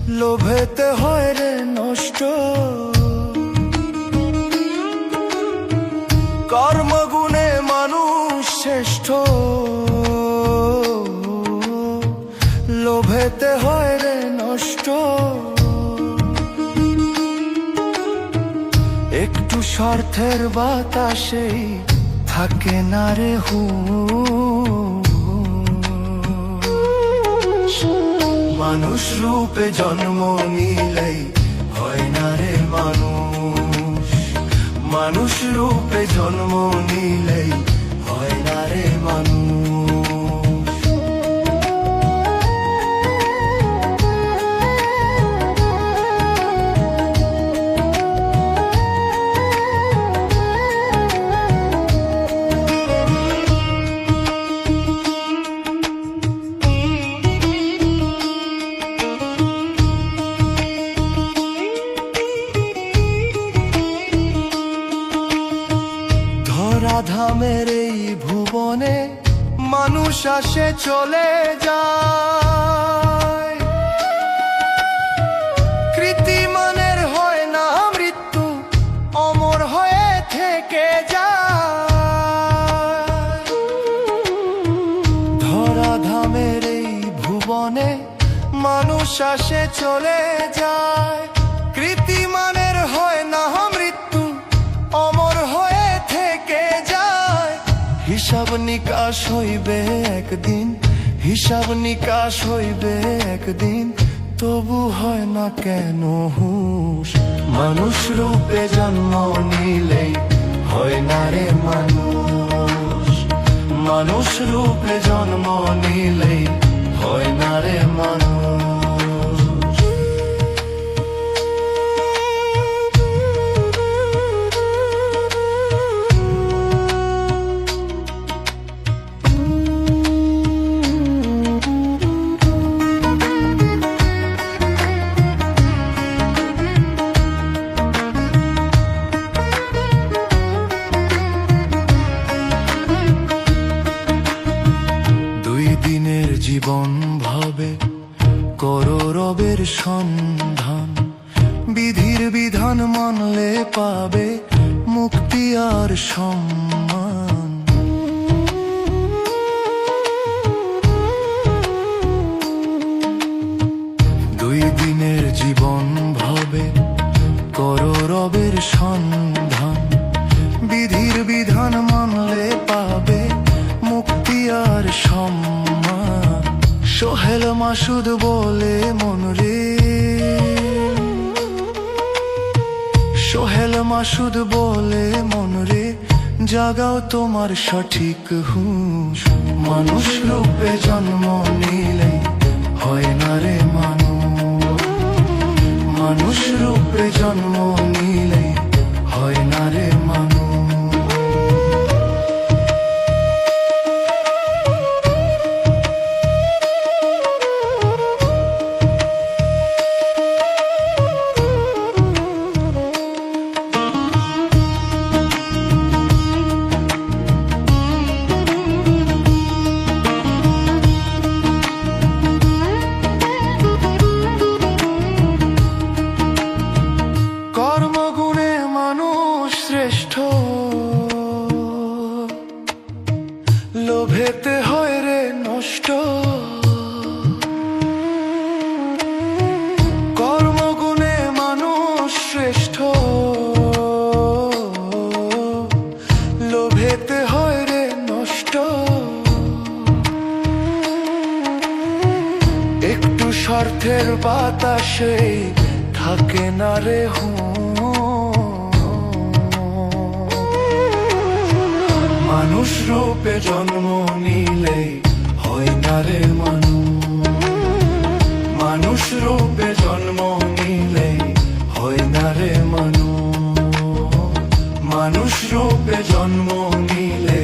লোভেতে হয় রে নষ্ট, কর্মগুণে মানুষ শ্রেষ্ঠ। লোভেতে হয় রে নষ্ট, একটু স্বার্থের বাতাসেই থাকে না রে হুঁশ। মানুষ রূপে জন্ম নিলেই হয় না রে মানুষ, মানুষ রূপে জন্ম নিলেই হয় না রে মানুষ। ধরাধামের এই ভুবনে মানুষ আসে চলে যায়, কৃতিমানের হয় না মৃত্যু, অমর হয়ে থেকে যায়। ধরাধামের এই ভুবনে মানুষ আসে চলে যায়, কৃতিমানের হয় না মৃত্যু, অমর হয়ে থেকে যায়। হিসাব নিকাশ হইবে একদিন, হিসাব নিকাশ হইবে একদিন, তবু হয় না কেন হুঁশ। মানুষ রূপে জন্ম নিলেই হয় না রে মানুষ, মানুষ রূপে জন্ম নিলেই হয় না রে মানুষ। জীবন ভাবে করো রবের সন্ধান, বিধির বিধান মানলে পাবে মুক্তি আর সম্মান। দুই দিনের জীবন ভাবে করো রবের সন্ধান, বিধির বিধান মানলে পাবে মুক্তি আর সম্মান। সোহেল মাসুদ বলে মন রে, সোহেল মাসুদ বলে মন রে, জাগাও তোমার সঠিক হুঁশ। মানুষ রূপে জন্ম নিলে হয় না রে মানুষ, মানুষ রূপে জন্ম নিলে হয় না রে মানুষ। কর্মগুণে মানুষ শ্রেষ্ঠ, লোভেতে হয় রে নষ্ট। কর্মগুণে মানুষ শ্রেষ্ঠ, লোভেতে হয় রে নষ্ট। একটু স্বার্থের বাতাসে থাকে না রে মানুষ রূপে জন্ম নিলে হয় না রে মানুষ, মানুষ রূপে জন্ম নিলে হয় না রে মানুষ, মানুষ রূপে জন্ম নিলে